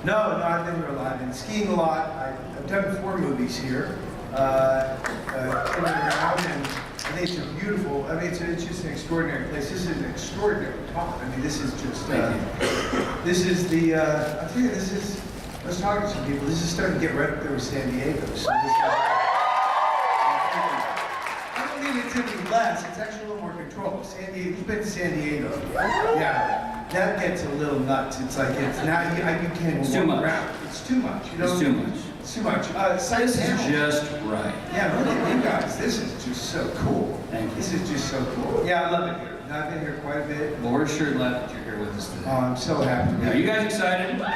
No, I've been here a lot. I've been skiing a lot. I've done 4 movies here. In and around, and I think it's a beautiful, I mean, it's just an extraordinary place. This is an extraordinary talk. I mean, this is just, this is the, I'll tell you, this is, I was talking to some people, this is starting to get right up there with San Diego. So this is, I don't mean it's any less, it's actually a little more controlled. San Diego, you've been to San Diego. Yeah, that gets a little nuts. It's like, it's now, you can't walk around. It's too much, you know? It's too much. It's too much. This is just right. Yeah, look at you guys. This is just so cool. Thank you. This is just so cool. Yeah, I love it here. I've been here quite a bit. Well, we're sure glad that you're here with us today. Oh, I'm so happy. Are you guys excited? I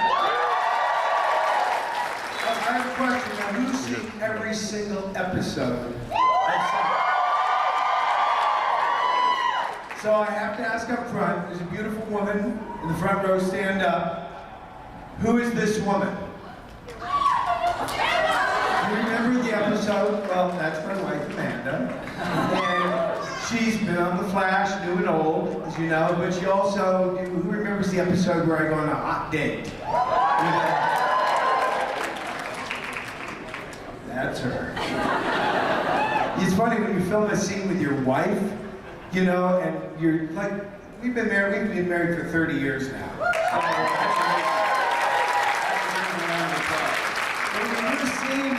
have a question. Now, who's seen every single episode? So I have to ask up front. There's a beautiful woman in the front row. Stand up. Who is this woman? You remember the episode? Well, that's my wife, Amanda. And she's been on The Flash, new and old, as you know, but she also, who remembers the episode where I go on a hot date? That's her. It's funny when you film a scene with your wife, you know, and you're like, we've been married for 30 years now.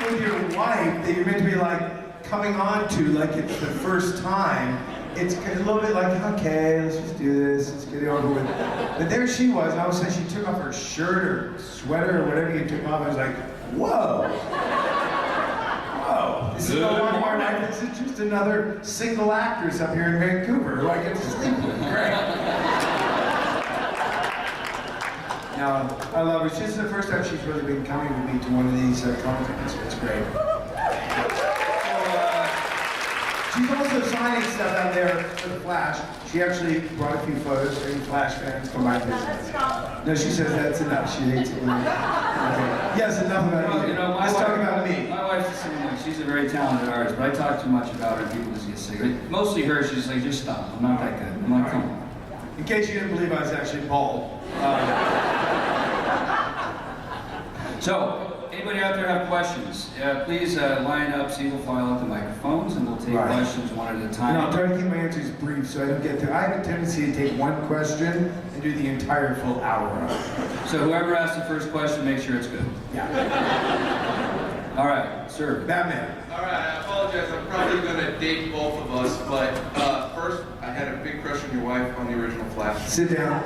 With your wife that you're meant to be like coming on to like it's the first time, it's a little bit like, okay, let's just do this, let's get it over with. But there she was, and all of a sudden she took off her shirt or sweater or whatever you took off. I was like, whoa. Whoa. This is no longer my life. This is just another single actress up here in Vancouver who I get to sleep with. Great. No, I love her. It's just the first time she's really been coming with me to one of these conferences. It's great. She's also signing stuff out there for the Flash. She actually brought a few photos for any Flash fans come by visit. No, she says that's enough. She hates it. Okay. Yes, enough about you. Let's talk about me. My wife's the same way. She's a very talented artist, but I talk too much about her and people just get sick. Mostly her, she's like, just stop. I'm not that good. I'm like, come on. In case you didn't believe I was actually bald. So, anybody out there have questions? Please line up single file at the microphones and we'll take questions one at a time. And I'll try to keep my answers brief so I don't get through. I have a tendency to take one question and do the entire full hour of it. So whoever asks the first question, make sure it's good. Yeah. All right, sir. Batman. All right, I apologize. I'm probably going to date both of us, but first, I had a big crush on your wife on the original Flash. Sit down.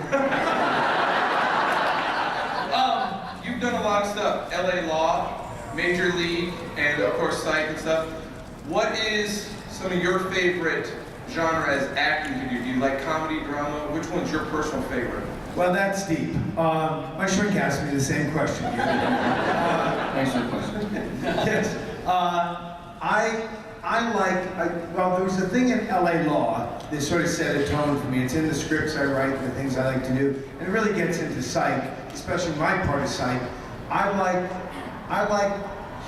You've done a lot of stuff. LA Law, Major League, and of course Psych and stuff. What is some of your favorite genre as acting to do? Do you like comedy, drama? Which one's your personal favorite? Well, that's deep. My shrink asked me the same question. Thanks for the question. Yes. Well, there was a thing in LA Law that sort of set a tone for me. It's in the scripts I write, the things I like to do, and it really gets into Psych, especially my part of Psych. I like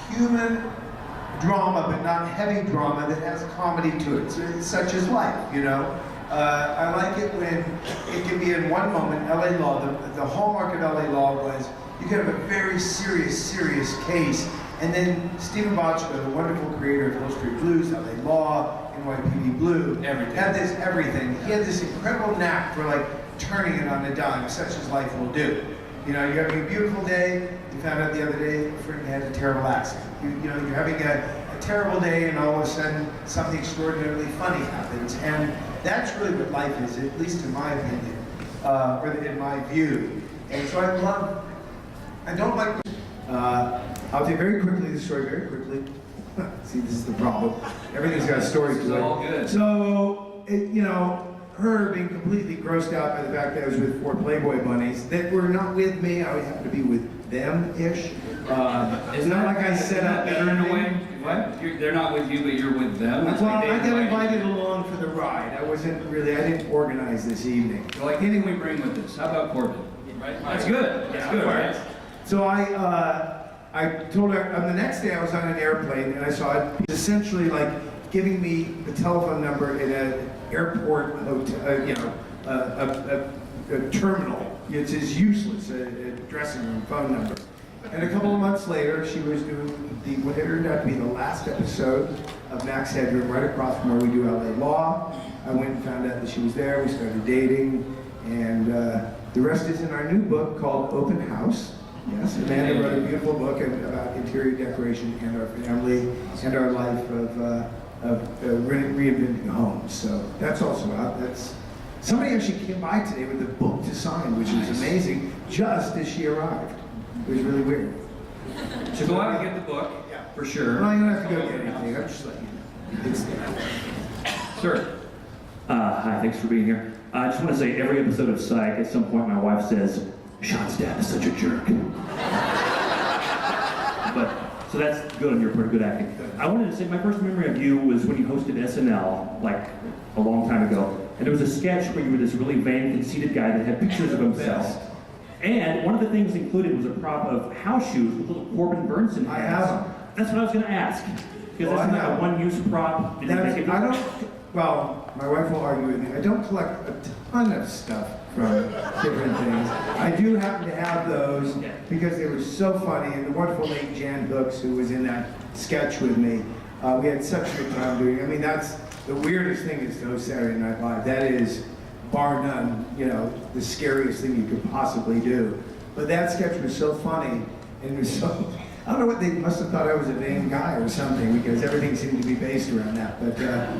human drama, but not heavy drama that has comedy to it, such as life, you know? I like it when it can be in one moment. LA Law, the hallmark of LA Law was you could have a very serious case, and then Stephen Bochco, the wonderful creator of Hill Street Blues, LA Law, NYPD Blue, had this everything. He had this incredible knack for like turning it on a dime, such as life will do. You know, you're having a beautiful day. You found out the other day a friend had a terrible accident. You know, you're having a terrible day, and all of a sudden something extraordinarily funny happens, and that's really what life is, at least in my opinion, or in my view. And so I don't like. I'll tell you very quickly the story, very quickly. See, this is the problem. Everything's got a story to it. It's all good. So, you know, her being completely grossed out by the fact that I was with 4 Playboy bunnies that were not with me. I would happen to be with them-ish. It's not like I set up better in a way. What? They're not with you, but you're with them. Well, I got invited along for the ride. I didn't organize this evening. You're like, anything we bring with us. How about Corbin? Right? That's good. That's good, right? So I told her, on the next day I was on an airplane and I saw it. It's essentially like giving me the telephone number in an airport hotel, you know, a terminal. It's as useless a dressing room phone number. And a couple of months later, she was doing what turned out to be the last episode of Max Headroom, right across from where we do LA Law. I went and found out that she was there. We started dating, and the rest is in our new book called Open House. Yes, Amanda wrote a beautiful book about interior decoration and our family and our life of reinventing homes. So that's also out. Somebody actually came by today with a book to sign, which was amazing, just as she arrived. It was really weird. So go out and get the book, for sure. Well, you don't have to go get anything. I'm just letting you know. It's there. Sir. Hi, thanks for being here. I just want to say every episode of Psych, at some point my wife says, Sean's dad is such a jerk. So that's good on your part, good acting. I wanted to say my first memory of you was when you hosted SNL, like a long time ago. And there was a sketch where you were this really vain, conceited guy that had pictures of himself. And one of the things included was a prop of house shoes with little Corbin Bernsen. I have them. That's what I was going to ask. Because that's not a one-use prop. Well, my wife will argue with me. I don't collect a ton of stuff from different things. I do happen to have those because they were so funny. And the wonderful late Jan Hooks, who was in that sketch with me, we had such a good time doing it. I mean, that's the weirdest thing is to host Saturday Night Live. That is, bar none, the scariest thing you could possibly do. But that sketch was so funny, and it was so, I don't know what they must have thought I was a vain guy or something, because everything seemed to be based around that. But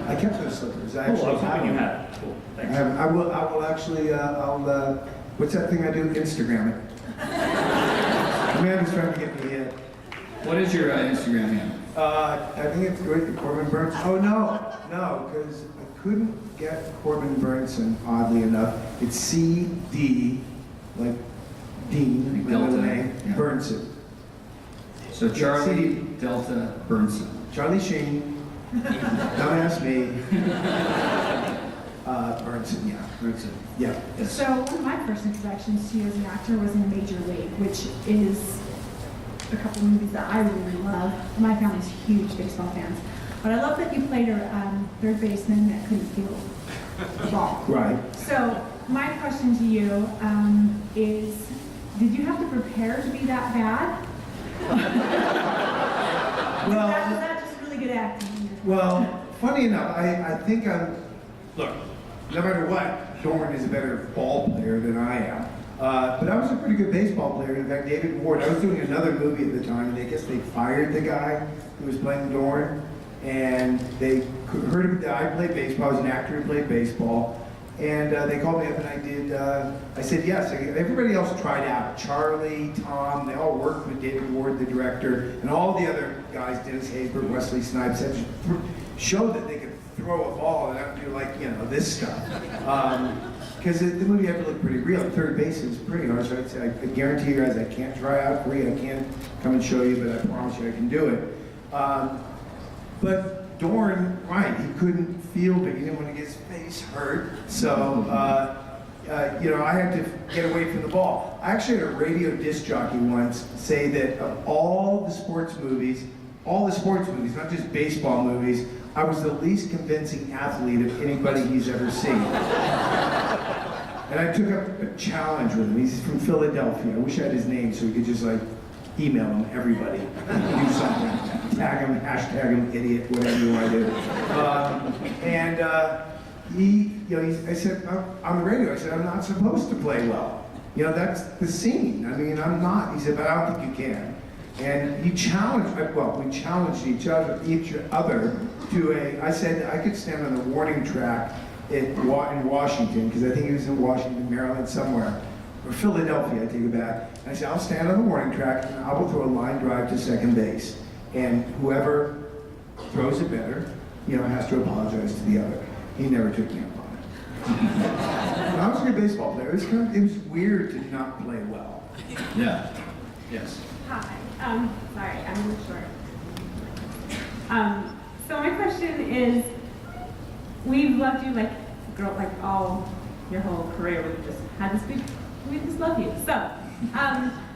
I kept those slippers. I actually have them. Cool, thanks. I will actually, what's that thing I do? Instagram it. Amanda's trying to get me hit. What is your Instagram handle? I think it's Corbin Bernsen. Oh, no, because I couldn't get Corbin Bernsen, oddly enough. It's C-D, like Dean, my middle name, Bernsen. So Charlie Delta Bernsen. Charlie Sheen, don't ask me. Bernsen, yeah. Bernsen. Yeah. Yes. So one of my first introductions to you as an actor was in Major League, which is a couple of movies that I really love. My family's huge baseball fans. But I love that you played a third baseman that couldn't field the ball. Right. So my question to you is, did you have to prepare to be that bad? Well, was that just really good acting? Well, funny enough, I think look, no matter what, Dorn is a better ball player than I am. But I was a pretty good baseball player. In fact, David Ward, I was doing another movie at the time, and I guess they fired the guy who was playing Dorn. And they heard him, I played baseball, I was an actor who played baseball. And they called me up and I said yes. Everybody else tried out. Charlie, Tom, they all worked with David Ward, the director, and all the other guys, Dennis Haysbert, Wesley Snipes, showed that they could throw a ball and not do this stuff. Because the movie had to look pretty real. Third base is pretty hard, so I guarantee you guys I can't try out for you. I can't come and show you, but I promise you I can do it. But Dorn, right, he couldn't field it. He didn't want to get his face hurt. So, I had to get away from the ball. I actually had a radio disc jockey once say that of all the sports movies, not just baseball movies, I was the least convincing athlete of anybody he's ever seen. And I took up a challenge with him. He's from Philadelphia. I wish I had his name so we could just email him, everybody, do something. Tag him, hashtag him, idiot, whatever you want to do. I said, on the radio, I said, I'm not supposed to play well. That's the scene. I mean, I'm not. He said, but I don't think you can. And we challenged each other to I said I could stand on the warning track in Washington, because I think he was in Washington, Maryland, somewhere. Or Philadelphia, I take it back. And I said, I'll stand on the warning track and I will throw a line drive to second base. And whoever throws it better, has to apologize to the other. He never took me up on it. I was a good baseball player. It was weird to not play well. Yeah. Yes. Hi. Sorry, I'm a little short. So my question is, we've loved you all your whole career. We've just had this big. We just love you. So,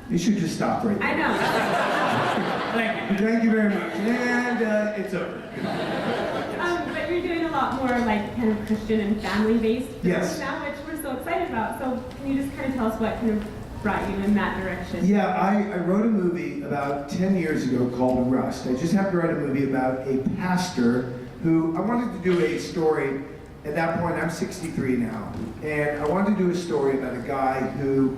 you should just stop right there. I know. Thank you very much. And it's over. But you're doing a lot more kind of Christian and family-based Yes. now, which we're so excited about. So can you just kind of tell us what kind of brought you in that direction? Yeah, I wrote a movie about 10 years ago called Rust. I just happened to write a movie about a pastor who, I wanted to do a story. At that point, I'm 63 now, and I wanted to do a story about a guy who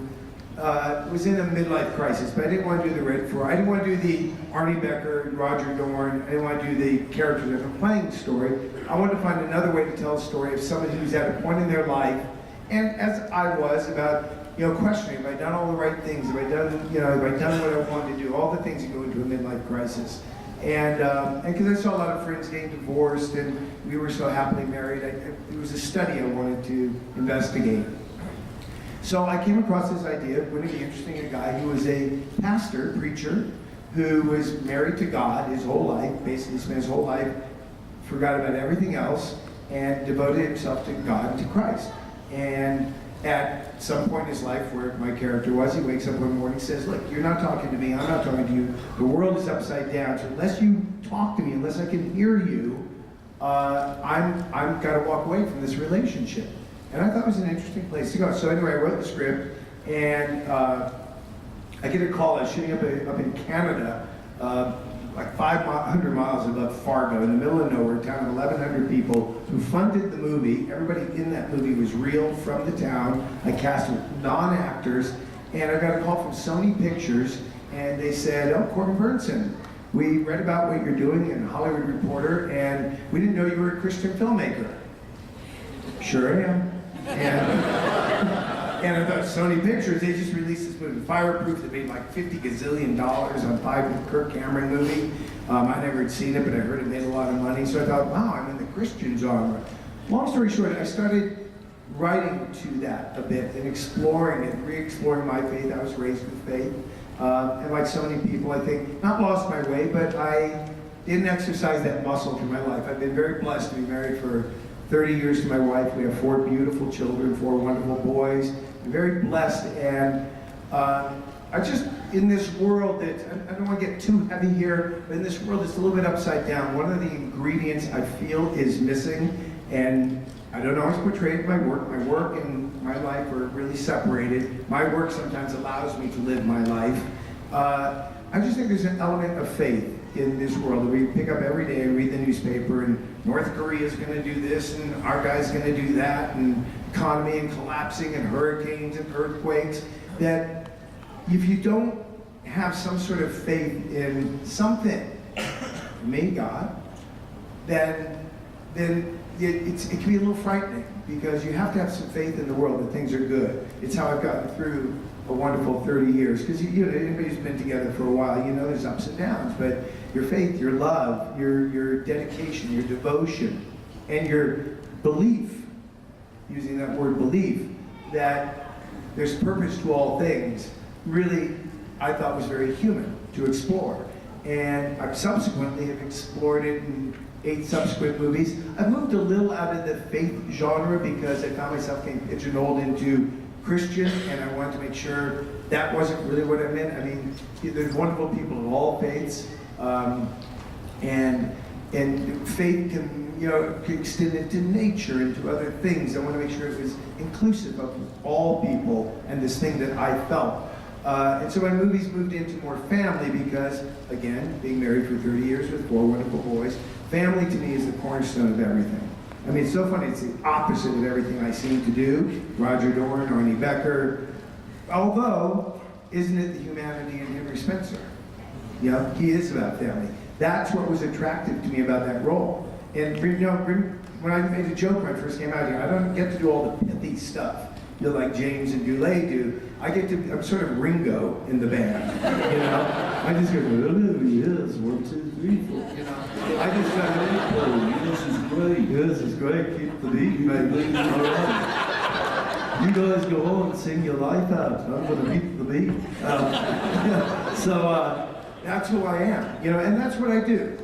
was in a midlife crisis, but I didn't want to do the Red 4. I didn't want to do the Arnie Becker, Roger Dorn. I didn't want to do the character that I'm playing story. I wanted to find another way to tell a story of somebody who's at a point in their life, and as I was, about questioning, have I done all the right things? Have I done, have I done what I wanted to do? All the things that go into a midlife crisis. And because I saw a lot of friends getting divorced, and we were so happily married, it was a study I wanted to investigate. So I came across this idea of, wouldn't it be interesting, a guy who was a pastor, preacher, who was married to God his whole life, basically spent his whole life, forgot about everything else, and devoted himself to God and to Christ. And at some point in his life, where my character was, he wakes up one morning and says, look, you're not talking to me, I'm not talking to you, the world is upside down, so unless you talk to me, unless I can hear you, I'm got to walk away from this relationship. And I thought it was an interesting place to go. So anyway, I wrote the script, and I get a call. I was shooting up in Canada, like 500 miles above Fargo, in the middle of nowhere, a town of 1,100 people who funded the movie. Everybody in that movie was real, from the town. I cast with non-actors, and I got a call from Sony Pictures, and they said, oh, Corbin Bernsen, we read about what you're doing in Hollywood Reporter, and we didn't know you were a Christian filmmaker. Sure I am. And I thought, Sony Pictures, they just released this movie, Fireproof, that made like $50 gazillion on Kirk Cameron movie. I never had seen it, but I heard it made a lot of money. So I thought, wow, I'm in the Christian genre. Long story short, I started writing to that a bit and exploring it, re-exploring my faith. I was raised with faith. And like so many people, I think, not lost my way, but I didn't exercise that muscle through my life. I've been very blessed to be married for 30 years to my wife. We have 4 beautiful children, 4 wonderful boys. I'm very blessed, and I just, in this world that, I don't want to get too heavy here, but in this world that's a little bit upside down, one of the ingredients I feel is missing, and I don't always portray it in my work. My work and my life are really separated. My work sometimes allows me to live my life. I just think there's an element of faith in this world that we pick up every day and read the newspaper, and North Korea is going to do this, and our guy's going to do that, and economy and collapsing, and hurricanes and earthquakes, that if you don't have some sort of faith in something, maybe God, then it can be a little frightening, because you have to have some faith in the world that things are good. It's how I've gotten through a wonderful 30 years, because anybody who's been together for a while, there's ups and downs, but your faith, your love, your dedication, your devotion, and your belief, using that word belief, that there's purpose to all things, really, I thought was very human to explore. And I subsequently have explored it in 8 subsequent movies. I've moved a little out of the faith genre because I found myself getting pigeonholed into Christian, and I wanted to make sure that wasn't really what I meant. I mean, there's wonderful people of all faiths, and faith can extend into nature, into other things. I want to make sure it was inclusive of all people and this thing that I felt. And so my movies moved into more family because, again, being married for 30 years with 4 wonderful boys, family to me is the cornerstone of everything. I mean, it's so funny, it's the opposite of everything I seem to do. Roger Dorn, Arnie Becker, although, isn't it the humanity in Henry Spencer? He is about family. That's what was attractive to me about that role. And when I made a joke when I first came out here, I don't get to do all the pithy stuff like James and Goulet do. I'm sort of Ringo in the band, I just go, oh, yes, 1, 2, 3, 4, I just go, this is great, this is great, keep the beat, baby, all right. You guys go on and sing your life out, I'm gonna beat the beat. So that's who I am, and that's what I do.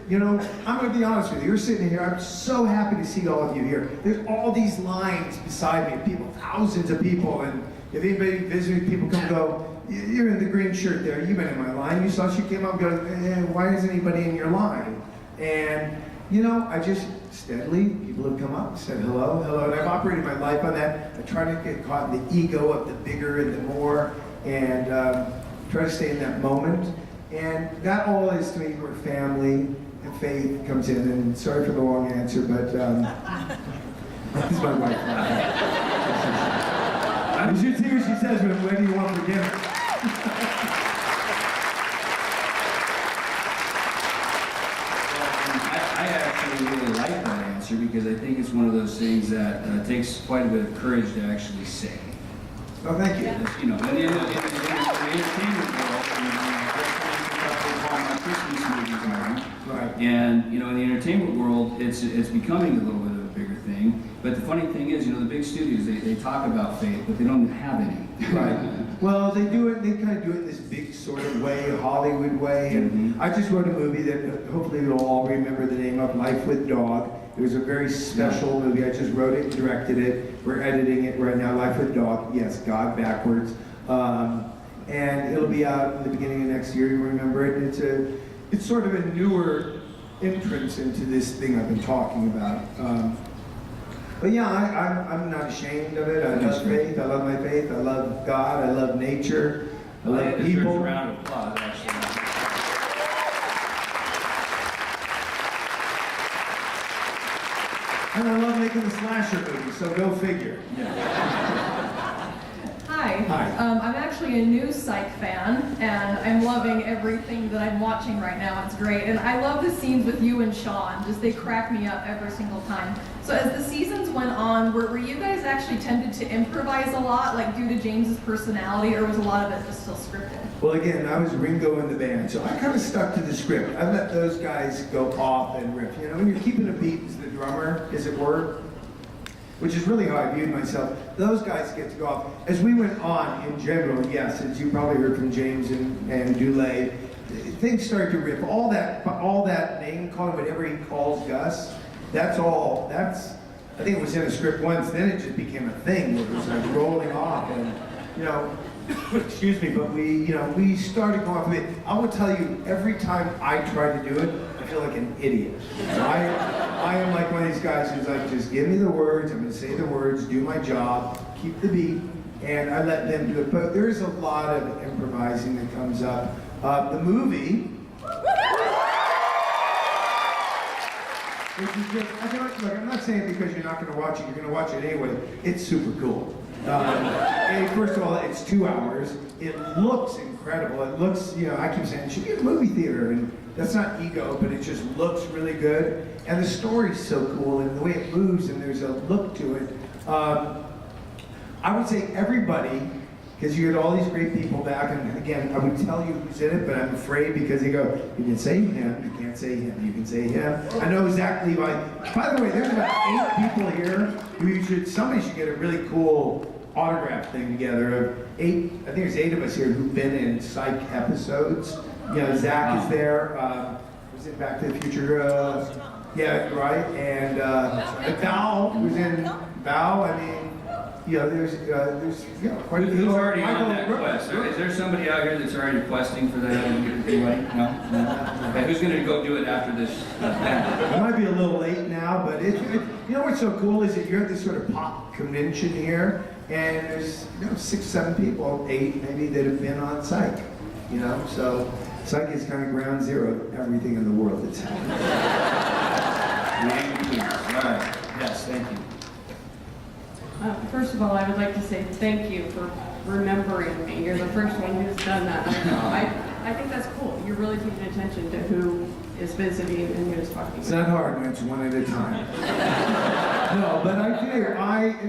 I'm gonna be honest with you, you're sitting here, I'm so happy to see all of you here. There's all these lines beside me, people, thousands of people, and if anybody visiting, people come and go, you're in the green shirt there, you've been in my line. You saw she came up and go, why isn't anybody in your line? And, I just steadily, people have come up and said hello, hello, and I've operated my life on that. I try to get caught in the ego of the bigger and the more, and try to stay in that moment. And that all is to me where family and faith comes in. And sorry for the long answer, but this is my wife. You should see what she says when do you want for dinner? I actually really like that answer because I think it's one of those things that takes quite a bit of courage to actually say. Oh, thank you. You know, in the entertainment world, Christmas movies around. Right. And you know, in the entertainment world, it's becoming a little bit of a bigger thing. But the funny thing is, you know, the big studios they talk about faith, but they don't have any. Right. Well, they do it. They kind of do it in this big sort of way, Hollywood way. And I just wrote a movie that hopefully you'll all remember the name of, Life with Dog. It was a very special movie. I just wrote it and directed it. We're editing it right now. Life with Dog. Yes, God backwards. And it'll be out in the beginning of next year. You remember it. It's sort of a newer entrance into this thing I've been talking about. But yeah, I'm not ashamed of it. I love faith. I love my faith. I love God. I love nature. I love people. A round of applause, actually. And I love making the slasher movies, so go figure. Hi. Hi. I'm actually a new Psych fan, and I'm loving everything that I'm watching right now. It's great. And I love the scenes with you and Sean. Just they crack me up every single time. So as the seasons went on, were you guys actually tended to improvise a lot, like due to James's personality, or was a lot of it just still scripted? Well, again, I was Ringo in the band, so I kind of stuck to the script. I let those guys go off and riff. You know, when you're keeping a beat as the drummer, as it were, which is really how I viewed myself. Those guys get to go off. As we went on, in general, yes, as you probably heard from James and Dulé, things started to rip. All that name calling, whatever he calls Gus, I think it was in a script once, then it just became a thing where it was like rolling off and, you know, excuse me, but we started going off of it. I will tell you, every time I try to do it, I feel like an idiot. I am like one of these guys who's like, just give me the words, I'm gonna say the words, do my job, keep the beat, and I let them do it. But there's a lot of improvising that comes up. The movie, which is just, look, I'm not saying it because you're not gonna watch it, you're gonna watch it anyway. It's super cool. First of all, it's 2 hours. It looks incredible. It looks, you know, I keep saying it should be a movie theater, and that's not ego, but it just looks really good. And the story's so cool, and the way it moves, and there's a look to it. I would say everybody, because you get all these great people back, and again, I would tell you who's in it, but I'm afraid because they go, you can say him, you can't say him, you can say him. I know Zach Levi. By the way, there's about 8 people here who somebody should get a really cool autograph thing together of 8, I think there's 8 of us here who've been in Psych episodes. You know, Zach is there, was in Back to the Future, yeah, right, and Val, who's in Val, I mean, you know, there's quite a few. Who's already on that quest? Is there somebody out here that's already questing for that? Anybody? No? Okay, who's gonna go do it after this? It might be a little late now, but you know what's so cool is that you're at this sort of pop convention here, and there's 6, 7 people, 8 maybe, that have been on Psych. You know, so Psych is kind of ground zero of everything in the world that's happening. All right. Yes, thank you. First of all, I would like to say thank you for remembering me. You're the first one who's done that. I think that's cool. You're really paying attention to who is visiting and who's talking. It's not hard when it's one at a time. No, but I do.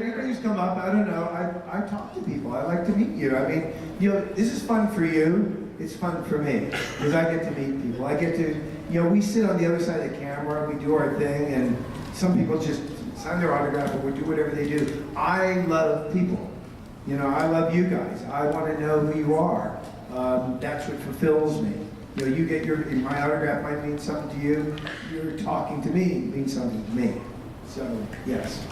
Anybody's come up, I don't know, I talk to people. I like to meet you. I mean, you know, this is fun for you. It's fun for me because I get to meet people. I get to, you know, we sit on the other side of the camera, we do our thing, and some people just sign their autograph or we do whatever they do. I love people. You know, I love you guys. I want to know who you are. That's what fulfills me. You know, you get my autograph might mean something to you. You're talking to me means something to me. So, yes.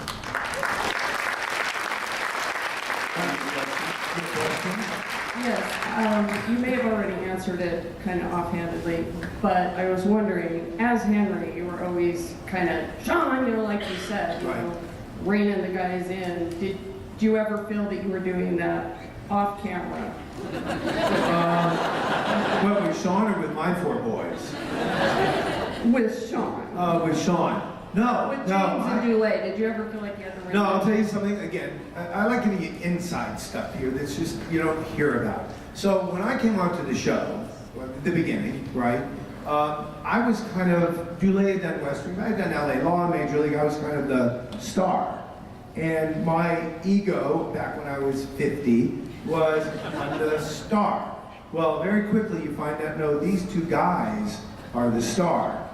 Yes, you may have already answered it kind of offhandedly, but I was wondering, as Henry, you were always kind of Sean, you know, like you said, you know, reining the guys in. Did you ever feel that you were doing that off camera? Well, with Sean or with my 4 boys? With Sean. With Sean. No, With James no. and Dulé, did you ever feel like you had to No, I'll tell you something, again, I like giving you inside stuff here that's just, you don't hear about. So when I came onto the show, at the beginning, right, I was kind of, Dulé had done Western, I had done LA Law, Major League, I was kind of the star. And my ego, back when I was 50, was I'm the star. Well, very quickly you find out, no, these 2 guys are the star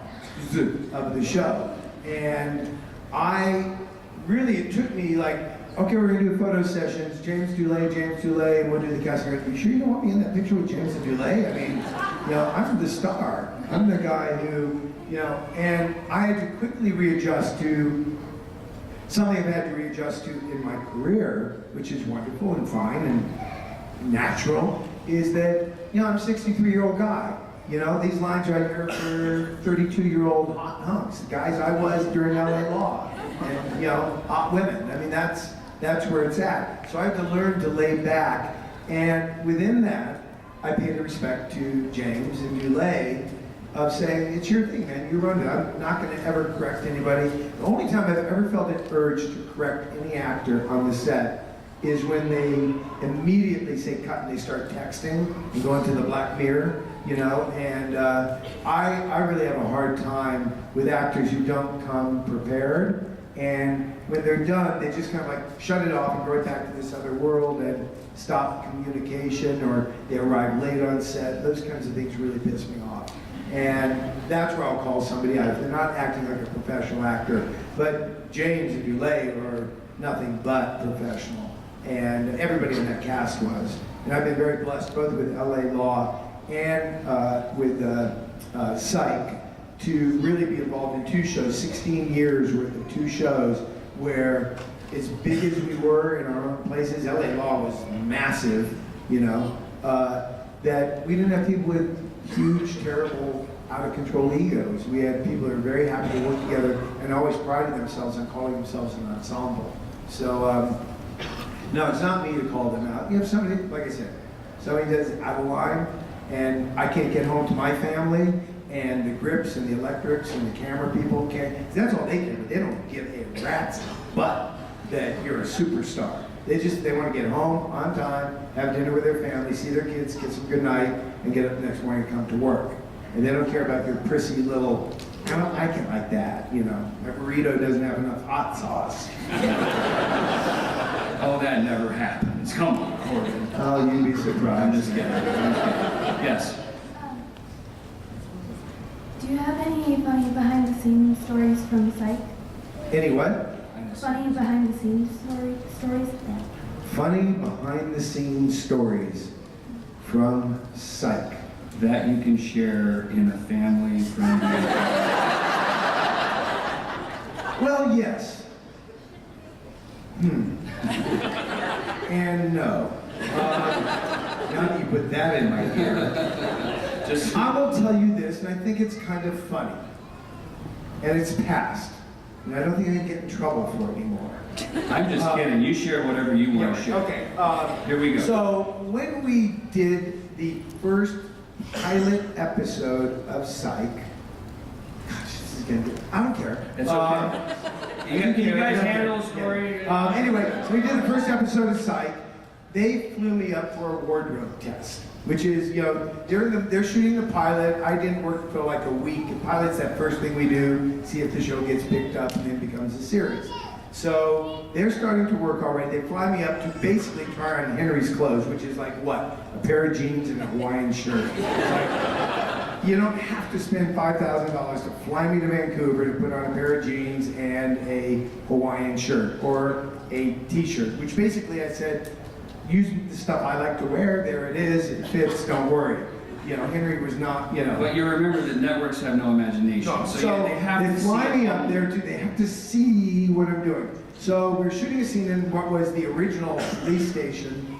of the show. And it took me like, okay, we're gonna do photo sessions, James Dulé, and we'll do the casting. You sure you don't want me in that picture with James and Dulé? I mean, you know, I'm the star. I'm the guy who, you know, and I had to quickly readjust to something I've had to readjust to in my career, which is wonderful and fine and natural, is that, you know, I'm a 63-year-old guy. You know, these lines right here for 32-year-old hot hunks, guys I was during LA Law, and, you know, hot women. I mean, that's where it's at. So I have to learn to lay back, and within that, I pay the respect to James and Dulé of saying, it's your thing, man, you run it. I'm not going to ever correct anybody. The only time I've ever felt an urge to correct any actor on the set is when they immediately say cut and they start texting and go into the black mirror, you know, and I really have a hard time with actors who don't come prepared, and when they're done, they just kind of like shut it off and go right back to this other world and stop communication, or they arrive late on set. Those kinds of things really piss me off. And that's where I'll call somebody out. If they're not acting like a professional actor, but James and Dulé are nothing but professional. And everybody in that cast was. And I've been very blessed both with LA Law and with Psych to really be involved in 2 shows, 16 years worth of 2 shows, where as big as we were in our own places, LA Law was massive, you know, that we didn't have people with huge, terrible, out of control egos. We had people who were very happy to work together and always prided themselves on calling themselves an ensemble. So, no, it's not me to call them out. You have somebody, like I said, somebody that's out of line, and I can't get home to my family, and the grips and the electrics and the camera people can't. That's all they care, but they don't give a rat's butt that you're a superstar. They want to get home on time, have dinner with their family, see their kids, get some good night, and get up the next morning and come to work. And they don't care about your prissy little, I don't like it like that, you know. My burrito doesn't have enough hot sauce. Oh, that never happens. Come on, Corbin. Oh, you'd be surprised. I'm just kidding. Yes. Do you have any funny behind-the-scenes stories from Psych? Any what? Funny behind-the-scenes stories? Yeah. Funny behind-the-scenes stories from Psych. That you can share in a family-friendly Well, yes. And no. Now that you put that in my ear. Just I will tell you this, and I think it's kind of funny. And it's past. And I don't think I can get in trouble for it anymore. I'm just kidding. You share whatever you want to share. Okay. Here we go. So when we did the first pilot episode of Psych, gosh, this is gonna be, I don't care. It's okay. Can you guys handle a story? Anyway, so we did the first episode of Psych. They flew me up for a wardrobe test, which is, you know, they're shooting the pilot. I didn't work for like a week. And pilot's that first thing we do, see if the show gets picked up and then becomes a series. So they're starting to work already. They fly me up to basically try on Henry's clothes, which is like what? A pair of jeans and a Hawaiian shirt. It's like, you don't have to spend $5,000 to fly me to Vancouver to put on a pair of jeans and a Hawaiian shirt or a t-shirt, which basically I said, use the stuff I like to wear, there it is, it fits, don't worry. You know, Henry was not, you know. But you remember that networks have no imagination. No, so so yeah, they have to fly see me it. up there too. They have to see what I'm doing. So we're shooting a scene in what was the original police station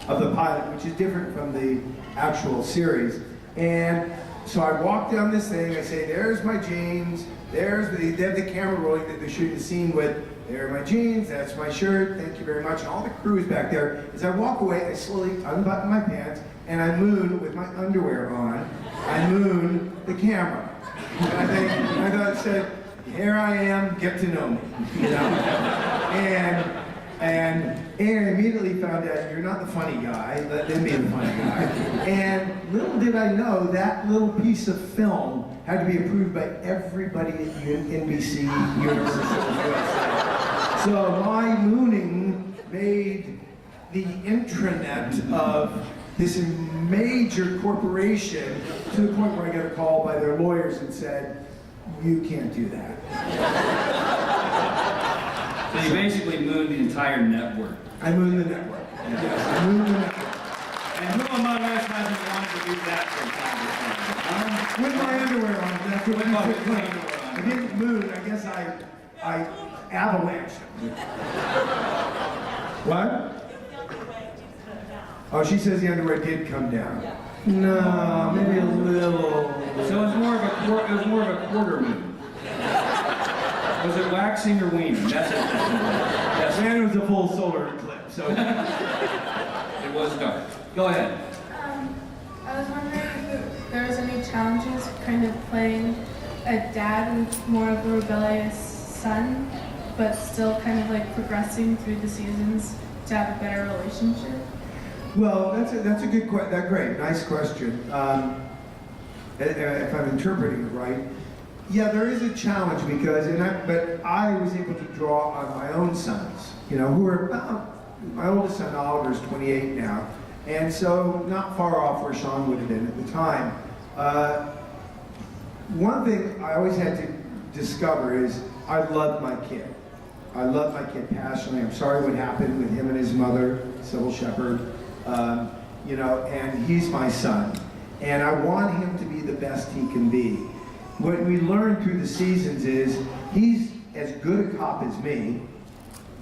of the pilot, which is different from the actual series. And So I walk down this thing, I say, there's my jeans, they have the camera rolling that they're shooting the scene with, there are my jeans, that's my shirt, thank you very much, and all the crew is back there. As I walk away, I slowly unbutton my pants, and I moon with my underwear on, I moon the camera. And I thought it said, here I am, get to know me, you know? And immediately found out you're not the funny guy, let them be the funny guy. And little did I know that little piece of film had to be approved by everybody at NBC Universal USA. So my mooning made the intranet of this major corporation to the point where I got a call by their lawyers and said, you can't do that. So you basically mooned the entire network. I mooned the network. Yes, I mooned the network. And who among us hasn't wanted to do that from time to time? With my underwear on, that's what With we my took place. underwear on. I didn't moon, I guess I avalanched. What? Oh, she says the underwear did come down. No, maybe a little. So it was more of a quarter moon. Was it waxing or weaning? That's it. Yes. And it was a full solar eclipse, so. It was dark. Go ahead. I was wondering if there was any challenges kind of playing a dad and more of a rebellious son, but still kind of like progressing through the seasons to have a better relationship. Well, that's a good question. Great, nice question. If I'm interpreting it right, yeah, there is a challenge because, but I was able to draw on my own sons, you know, who are about, my oldest son Oliver's 28 now, and so not far off where Sean would have been at the time. One thing I always had to discover is I love my kid. I love my kid passionately. I'm sorry what happened with him and his mother, Sybil Shepherd, you know, and he's my son. And I want him to be the best he can be. What we learned through the seasons is he's as good a cop as me,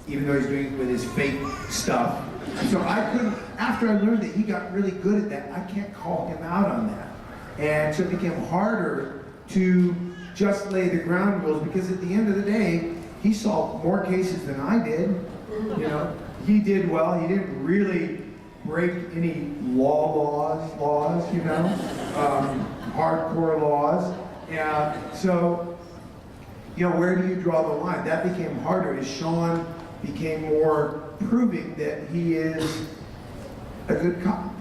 even though he's doing it with his fake stuff. So I couldn't, after I learned that he got really good at that, I can't call him out on that. And so it became harder to just lay the ground rules because at the end of the day, he solved more cases than I did. You know, he did well. He didn't really break any laws, you know, hardcore laws. So, you know, where do you draw the line? That became harder as Sean became more proving that he is a good cop.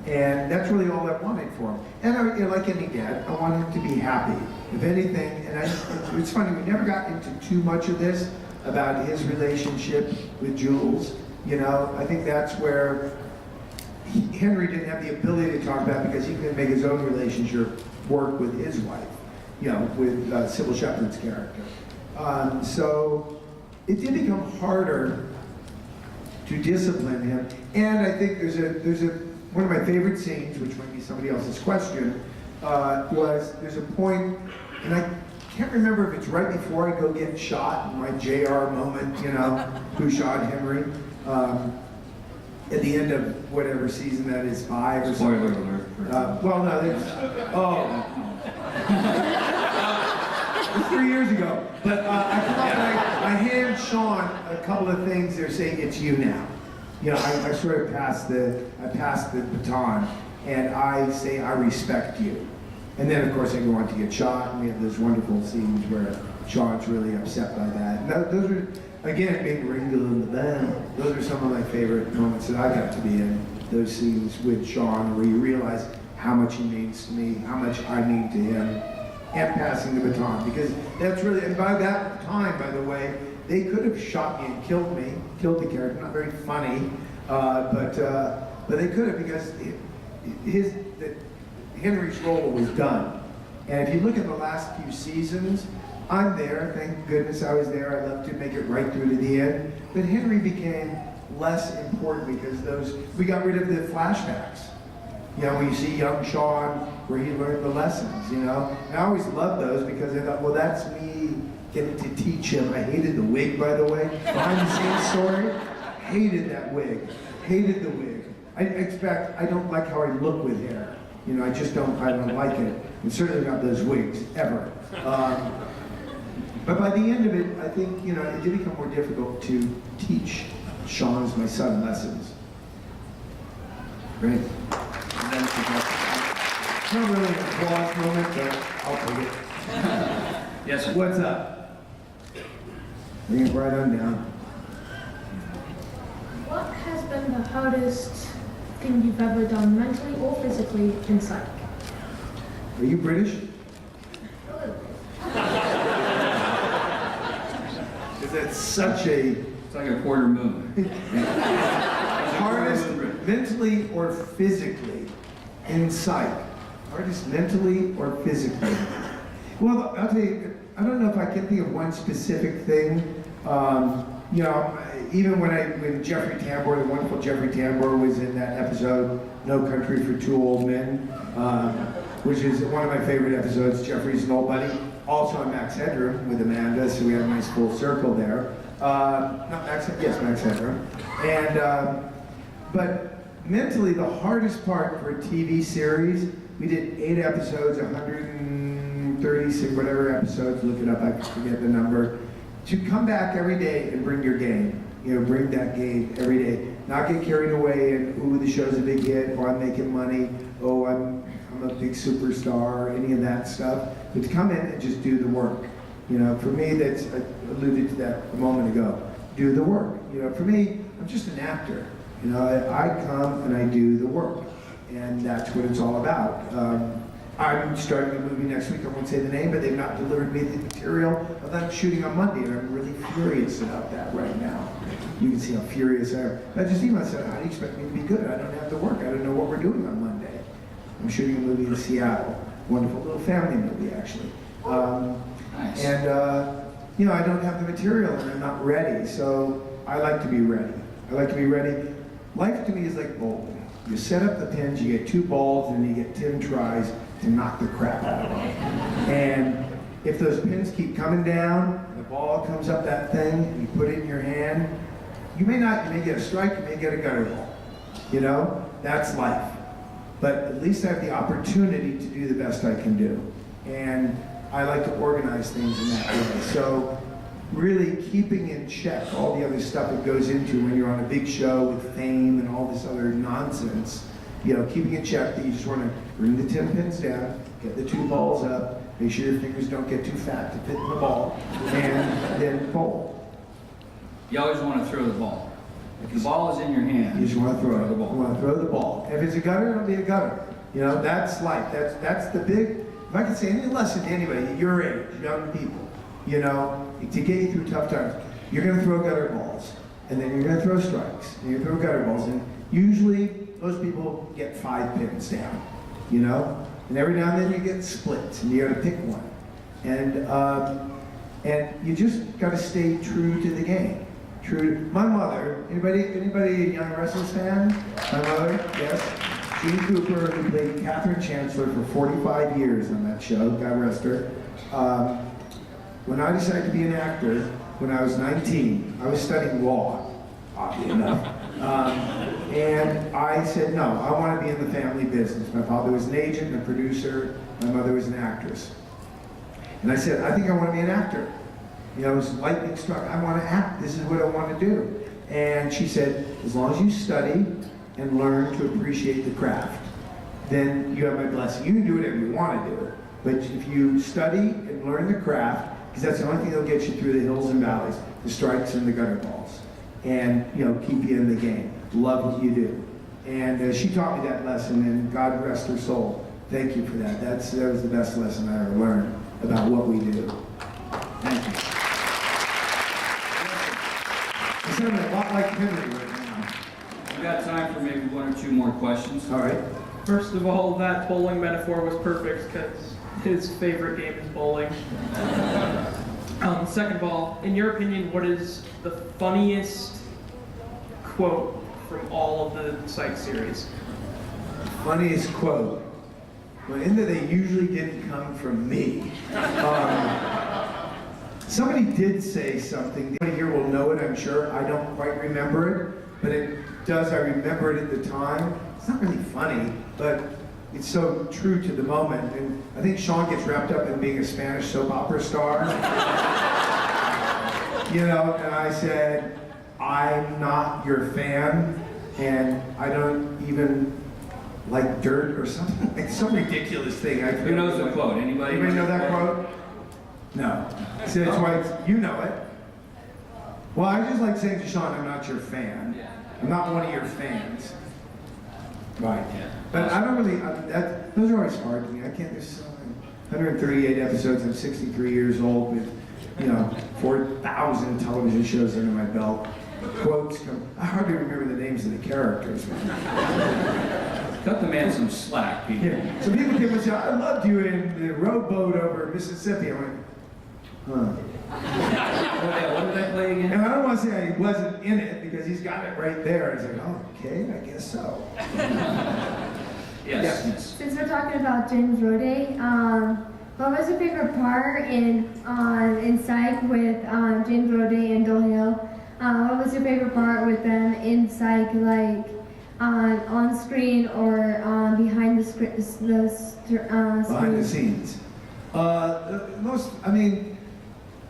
And that's really all I wanted for him. And I, you know, like any dad, I want him to be happy. If anything, and it's funny, we never got into too much of this about his relationship with Jules. You know, I think that's where Henry didn't have the ability to talk about because he couldn't make his own relationship work with his wife, you know, with Sybil Shepherd's character. So it did become harder to discipline him. And I think there's one of my favorite scenes, which might be somebody else's question, was there's a point, and I can't remember if it's right before I go get shot, my JR moment, you know, who shot Henry, at the end of whatever season that is, 5 or something. Spoiler alert. Well, no, it's, it's 3 years ago. But I feel like I hand Sean a couple of things. They're saying it's you now. You know, I sort of passed the baton, and I say I respect you. And then of course I go on to get shot, and we have those wonderful scenes where Sean's really upset by that. And those are, again, being Ringo in the band, those are some of my favorite moments that I got to be in. Those scenes with Sean where you realize how much he means to me, how much I mean to him, and passing the baton. Because that's really, and by that time, by the way, they could have shot me and killed the character. Not very funny, but they could have, because Henry's role was done. And if you look at the last few seasons, I'm there, thank goodness I was there. I love to make it right through to the end. But Henry became less important because we got rid of the flashbacks. You know, when you see young Sean, where he learned the lessons, you know. And I always loved those because I thought, well, that's me getting to teach him. I hated the wig, by the way. Behind the scenes story, hated that wig. Hated the wig. I don't like how I look with hair. You know, I don't like it. And certainly not those wigs, ever. But by the end of it, I think, you know, it did become more difficult to teach Sean, as my son, lessons. Great. It's not really an applause moment, but I'll take it. Yes, sir. What's up? Bring it right on down. What has been the hardest thing you've ever done, mentally or physically, in psych? Are you British? Because that's such a It's like a quarter moon. hardest mentally or physically in psych. Hardest mentally or physically. Well, I'll tell you, I don't know if I can think of one specific thing. You know, even when Jeffrey Tambor, the wonderful Jeffrey Tambor, was in that episode, No Country for Two Old Men, which is one of my favorite episodes. Jeffrey's an old buddy. Also on Max Headroom with Amanda, so we have a nice full circle there. Not Max, yes, Max Headroom. And, but mentally, the hardest part for a TV series, we did 8 episodes, 136, whatever episodes, look it up, I forget the number. To come back every day and bring your game, you know, bring that game every day. Not get carried away and, ooh, the show's a big hit, or I'm making money, oh, I'm a big superstar, any of that stuff. But to come in and just do the work. You know, for me, I alluded to that a moment ago. Do the work. You know, for me, I'm just an actor. You know, I come and I do the work. And that's what it's all about. I'm starting a movie next week, I won't say the name, but they've not delivered me the material of that shooting on Monday, and I'm really furious about that right now. You can see how furious I am. I just emailed and said, how do you expect me to be good? I don't have to work. I don't know what we're doing on Monday. I'm shooting a movie in Seattle. Wonderful little family movie, actually. Nice. And, you know, I don't have the material and I'm not ready, so I like to be ready. I like to be ready. Life to me is like bowling. You set up the pins, you get 2 balls, and you get 10 tries to knock the crap out of them. And if those pins keep coming down, the ball comes up that thing, and you put it in your hand, you may get a strike, you may get a gutter ball. You know, that's life. But at least I have the opportunity to do the best I can do. And I like to organize things in that way. So really keeping in check all the other stuff that goes into when you're on a big show with fame and all this other nonsense, you know, keeping in check that you just want to bring the 10 pins down, get the 2 balls up, make sure your fingers don't get too fat to fit in the ball, and then bowl. You always want to throw the ball. If the ball is in your hand, You just want to throw the ball. You want to throw the ball. If it's a gutter, it'll be a gutter. You know, that's life. That's the big, if I could say any lesson to anybody at your age, young people, you know, to get you through tough times, you're going to throw gutter balls, and then you're going to throw strikes, and you throw gutter balls, and usually most people get 5 pins down, you know, and every now and then you get splits, and you got to pick one, and you just got to stay true to the game. My mother, anybody a Young Wrestlers fan? My mother, yes. Jean Cooper, who played Catherine Chancellor for 45 years on that show, God rest her. When I decided to be an actor, when I was 19, I was studying law, oddly enough. And I said, no, I want to be in the family business. My father was an agent and a producer. My mother was an actress. And I said, I think I want to be an actor. You know, I was lightning struck. I want to act. This is what I want to do. And she said, as long as you study and learn to appreciate the craft, then you have my blessing. You can do whatever you want to do. But if you study and learn the craft, because that's the only thing that'll get you through the hills and valleys, the strikes and the gutter balls. And, you know, keep you in the game. Love what you do. And she taught me that lesson, and God rest her soul. Thank you for that. That was the best lesson I ever learned about what we do. Thank you. I'm sounding a lot like Henry right now. We've got time for maybe 1 or 2 more questions. All right. First of all, that bowling metaphor was perfect because his favorite game is bowling. Second of all, in your opinion, what is the funniest quote from all of the Psych series? Funniest quote. Well, in that they usually didn't come from me. Somebody did say something. Anybody here will know it, I'm sure. I don't quite remember it, but it does. I remember it at the time. It's not really funny, but it's so true to the moment. And I think Sean gets wrapped up in being a Spanish soap opera star. You know, and I said, I'm not your fan, and I don't even like dirt or something. Like some ridiculous thing. Who knows the quote? Anybody know that quote? No. So that's why you know it. Well, I just like saying to Sean, I'm not your fan. I'm not one of your fans. Right. But I don't really, those are always hard to me. I can't, there's 138 episodes. I'm 63 years old with, 4,000 television shows under my belt. Quotes come, I hardly remember the names of the characters. Cut the man some slack, people. Yeah. So people came and say, I loved you in the rowboat over Mississippi. I went, huh. What did I play again? And I don't want to say I wasn't in it because he's got it right there. It's like, oh, okay, I guess so. Yes. Since we're talking about James Roday, what was your favorite part in Psych with James Roday and Dole Hill? What was your favorite part with them in Psych, like on screen or behind the screen? Behind the scenes.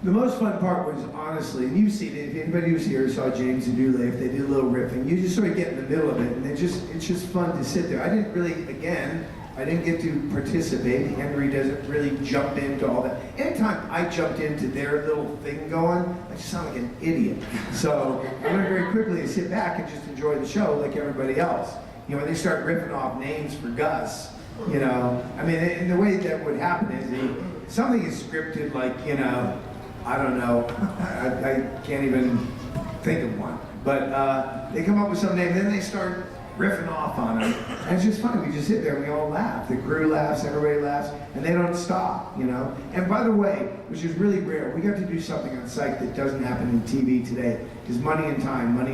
The most fun part was honestly, and you've seen it, if anybody who's here saw James and Dule, if they did a little riffing, you just sort of get in the middle of it, and it's just fun to sit there. I didn't get to participate. Henry doesn't really jump into all that. Anytime I jumped into their little thing going, I just sound like an idiot. So I learned very quickly to sit back and just enjoy the show like everybody else. When they start ripping off names for Gus, and the way that would happen is something is scripted like, I don't know, I can't even think of one. But they come up with some name, then they start riffing off on them. And it's just funny, we just sit there and we all laugh. The crew laughs, everybody laughs, and they don't stop, And by the way, which is really rare, we got to do something on Psych that doesn't happen in TV today, because money and time are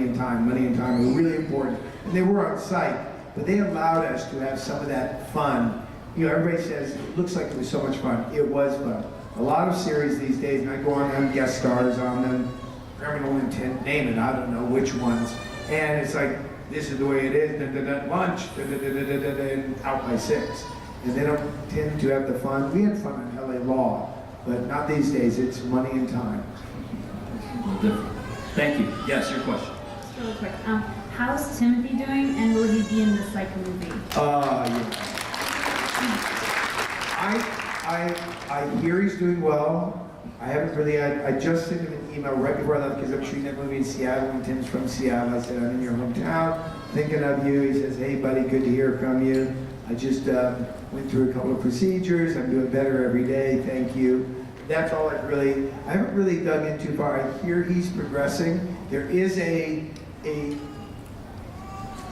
really important. And they were on Psych, but they allowed us to have some of that fun. Everybody says, it looks like it was so much fun. It was fun. A lot of series these days, and I go on them, guest stars on them, Criminal Intent, name it, I don't know which ones. And it's like, this is the way it is, lunch, and out by 6. And they don't tend to have the fun. We had fun on LA Law, but not these days. It's money and time. Thank you. Yes, your question. Just really quick. How's Timothy doing, and will he be in the Psych movie? I hear he's doing well. I haven't really, I just sent him an email right before I left because I'm shooting that movie in Seattle, and Tim's from Seattle. I said, I'm in your hometown, thinking of you. He says, hey buddy, good to hear from you. I just went through a couple of procedures. I'm doing better every day, thank you. That's all I haven't really dug in too far. I hear he's progressing. There is a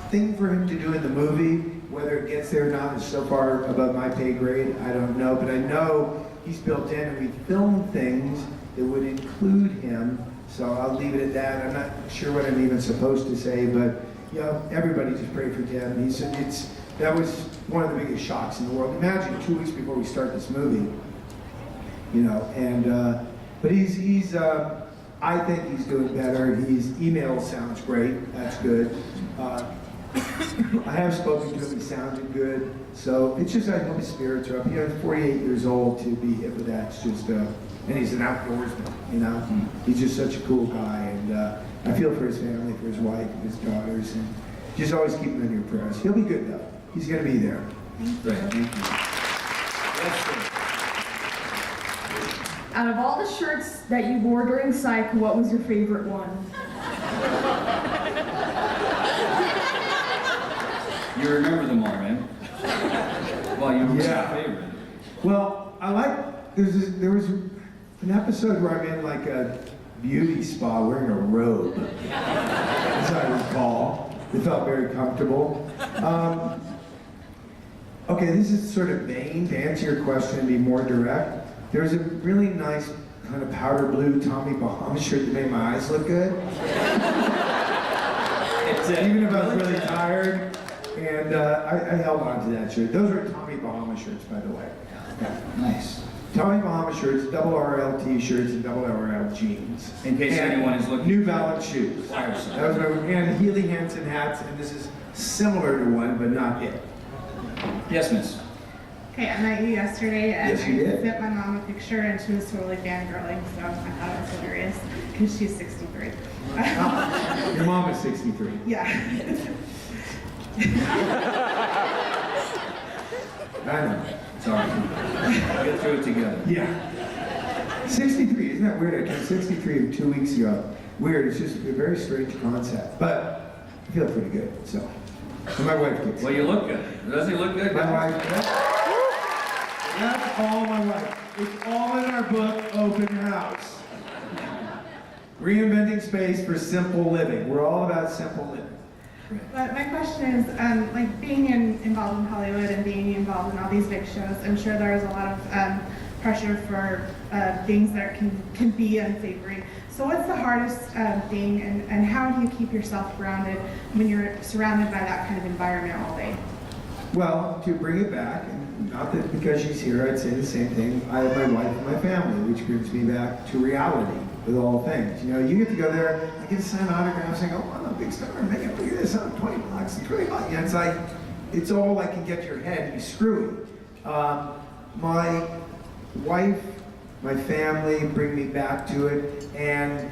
thing for him to do in the movie. Whether it gets there or not is so far above my pay grade, I don't know. But I know he's built in, and we filmed things that would include him. So I'll leave it at that. I'm not sure what I'm even supposed to say, but everybody just pray for Tim. That was one of the biggest shocks in the world. Imagine 2 weeks before we start this movie, but he's I think he's doing better. His email sounds great. That's good. I have spoken to him, he sounded good. So it's just, I hope his spirits are up. He's 48 years old to be hit with that. It's just, and he's an outdoorsman, He's just such a cool guy. And I feel for his family, for his wife, and his daughters. And just always keep him in your prayers. He'll be good though. He's going to be there. Great, thank you. Out of all the shirts that you wore during Psych, what was your favorite one? You remember them all, man. Well, you remember your favorite. Well, there was an episode where I'm in like a beauty spa wearing a robe, as I recall. It felt very comfortable. Okay, this is sort of vain to answer your question and be more direct. There's a really nice kind of powder blue Tommy Bahama shirt that made my eyes look good. Even if I was really tired. And I held on to that shirt. Those are Tommy Bahama shirts, by the way. Yeah. Nice. Tommy Bahama shirts, double RL t-shirts, and double RL jeans. In case anyone is looking. New Balance shoes. That was and Healy Hansen hats, and this is similar to one, but not it. Yes, miss. Okay, I met you yesterday and Yes, you I did. sent my mom a picture and she was totally fangirling, so I thought it was hilarious because she's 63. Your mom is 63. Yeah. I know. Sorry. We'll get through it together. Yeah. 63, isn't that weird? I turned 63 2 weeks ago. Weird, it's just a very strange concept. But I feel pretty good, so. And my wife gets Well, you look good. Does he look good? My wife, that's all my wife. It's all in our book, Open House. Reinventing space for simple living. We're all about simple living. But my question is, like being involved in Hollywood and being involved in all these big shows, I'm sure there's a lot of pressure for things that can be unsavory. So what's the hardest thing, and how do you keep yourself grounded when you're surrounded by that kind of environment all day? Well, to bring it back, and not that because she's here, I'd say the same thing. I have my wife and my family, which brings me back to reality with all things. You know, you get to go there, I get to sign autographs, and I go, oh, I'm a big star, man, look at this, I'm 20 bucks, and 20 bucks. Yeah, it's like, it's all I can get to your head, and you screw it. My wife, my family bring me back to it, and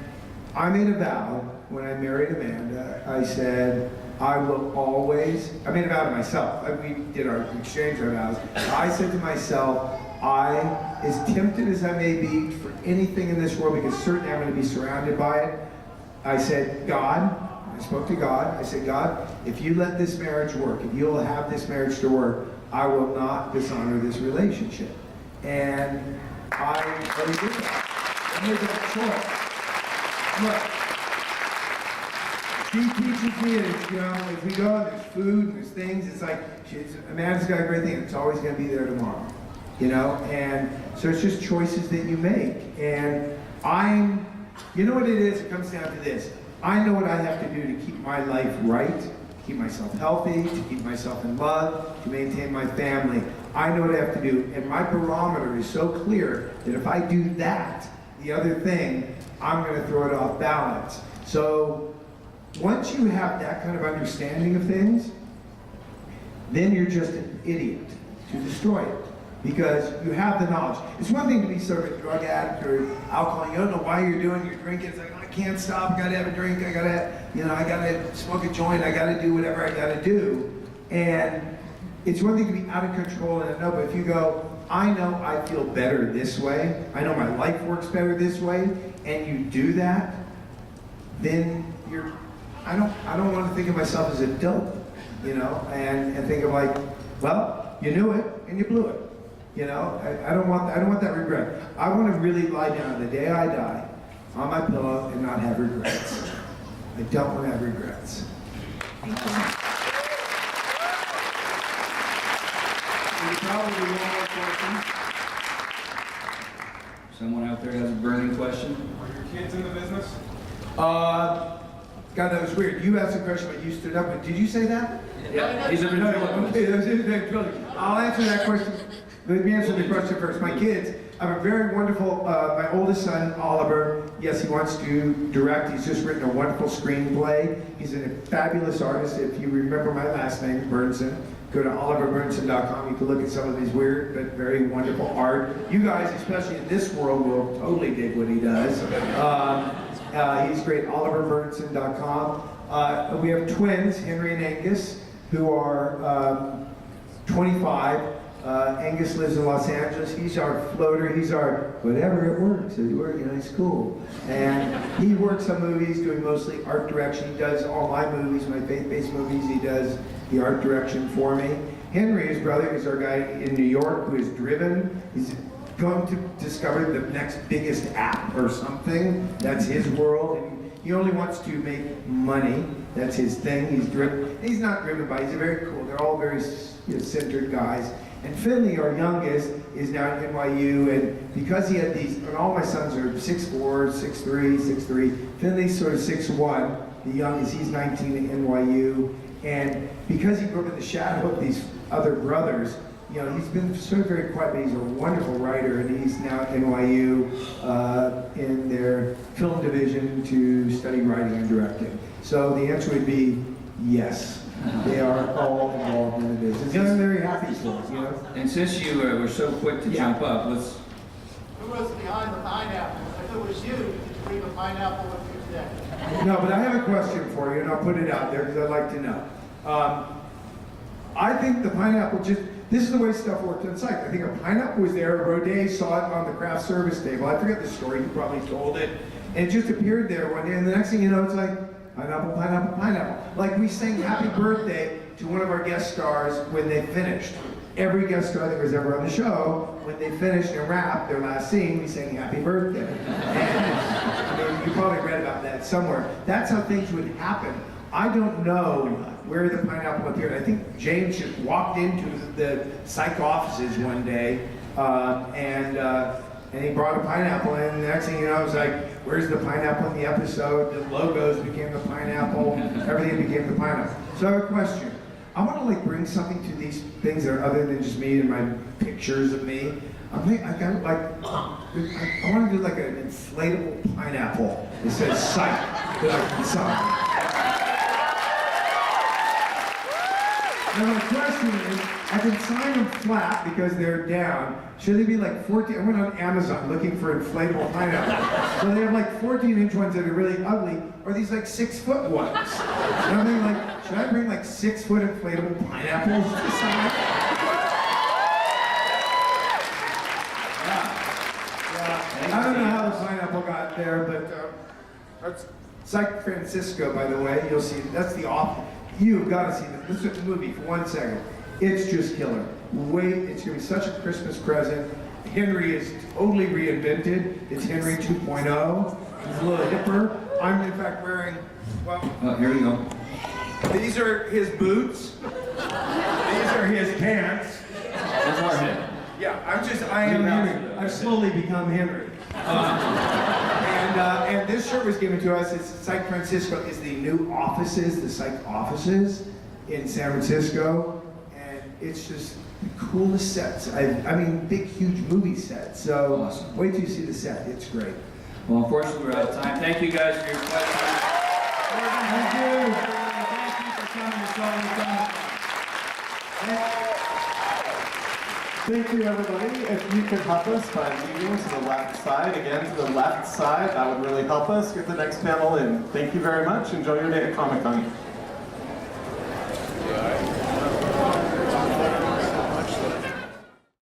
I made a vow when I married Amanda. I said, I will always, I made a vow to myself. We did our exchange our vows. I said to myself, as tempted as I may be for anything in this world, because certainly I'm going to be surrounded by it, I said, God, I spoke to God, I said, God, if you let this marriage work, if you'll have this marriage to work, I will not dishonor this relationship. And I really did that. I made that choice. Look, she teaches me that, you know, as we go, there's food and there's things, it's like, Amanda's got a great thing, it's always going to be there tomorrow, you know? And so it's just choices that you make. And you know what it is? It comes down to this. I know what I have to do to keep my life right, to keep myself healthy, to keep myself in love, to maintain my family. I know what I have to do. And my barometer is so clear that if I do that, the other thing, I'm going to throw it off balance. So once you have that kind of understanding of things, then you're just an idiot to destroy it. Because you have the knowledge. It's one thing to be sort of a drug addict or alcohol. You don't know why you're doing your drinking. It's like, I can't stop. I gotta have a drink. I gotta smoke a joint. I gotta do whatever I gotta do. And it's one thing to be out of control and know, but if you go, I know I feel better this way. I know my life works better this way, and you do that, then I don't want to think of myself as a dope, you know, and think of like, well, you knew it and you blew it. You know, I don't want that regret. I want to really lie down the day I die on my pillow and not have regrets. I don't want to have regrets. Thank you. Probably one more question. Someone out there has a burning question? Are your kids in the business? God, that was weird. You asked a question, but you stood up. But did you say that? Yeah, he's a ventriloquist. Okay, that was his ventriloquist. I'll answer that question. Let me answer the question first. My kids, I have a very wonderful, my oldest son, Oliver, yes, he wants to direct. He's just written a wonderful screenplay. He's a fabulous artist. If you remember my last name, Bernsen, go to oliverbernsen.com. You can look at some of his weird but very wonderful art. You guys, especially in this world, will totally dig what he does. He's great, oliverbernsen.com. We have twins, Henry and Angus, who are 25. Angus lives in Los Angeles. He's our floater. He's our whatever it works. He's cool. And he works on movies, doing mostly art direction. He does all my movies, my faith-based movies. He does the art direction for me. Henry, his brother, is our guy in New York who is driven. He's going to discover the next biggest app or something. That's his world. And he only wants to make money. That's his thing. He's driven. He's not driven by. He's very cool. They're all very centered guys. And Finley, our youngest, is now at NYU, and because he had these, and all my sons are 6'4", 6'3", 6'3". Finley's sort of 6'1", the youngest, he's 19 at NYU. And because he grew up in the shadow of these other brothers, you know, he's been sort of very quiet, but he's a wonderful writer, and he's now at NYU in their film division to study writing and directing. So the answer would be yes. They are all involved in the business. And I'm very happy for it, you know? And since you were so quick to jump up, let's. Who was behind the pineapple? If it was you, did you bring the pineapple with you today? No, but I have a question for you, and I'll put it out there because I'd like to know. I think the pineapple this is the way stuff worked on site. I think a pineapple was there, Rodet saw it on the craft service table. I forget the story, you probably told it. And it just appeared there one day, and the next thing you know, it's like, pineapple, pineapple, pineapple. Like we sang happy birthday to one of our guest stars when they finished. Every guest star that was ever on the show, when they finished and wrapped their last scene, we sang happy birthday. And I mean, you probably read about that somewhere. That's how things would happen. I don't know where the pineapple appeared. I think James just walked into the psych offices one day, and he brought a pineapple, and the next thing you know, it was like, where's the pineapple in the episode? The logos became the pineapple, everything became the pineapple. So I have a question. I want to like bring something to these things that are other than just me and my pictures of me. I want to do like an inflatable pineapple that says psych, like the song. Now my question is, I can sign them flat because they're down. Should they be like 14? I went on Amazon looking for inflatable pineapples. So they have like 14-inch ones that are really ugly, or these like 6-foot ones. And I'm thinking like, should I bring like 6-foot inflatable pineapples to sign? Yeah. I don't know how the pineapple got there, but that's San Francisco, by the way. You'll see, that's the office. You've got to see this. Listen to the movie for 1 second. It's just killer. Wait, it's going to be such a Christmas present. Henry is totally reinvented. It's Henry 2.0. He's a little hipper. I'm in fact wearing, well, Here we go. these are his boots. These are his pants. That's our head. Yeah, I am Henry. I've slowly become Henry. And this shirt was given to us. It's San Francisco is the new offices, the psych offices in San Francisco, and it's just the coolest sets. I mean, big, huge movie sets. So awesome. Wait till you see the set. It's great. Well, unfortunately, we're out of time. Thank you guys for your questions. Thank you. Thank you for coming to Solid Thank you, everybody. If you could help us by leaving to the left side, again to the left side, that would really help us get the next panel in. Thank you very much. Enjoy your day at Comic-Con.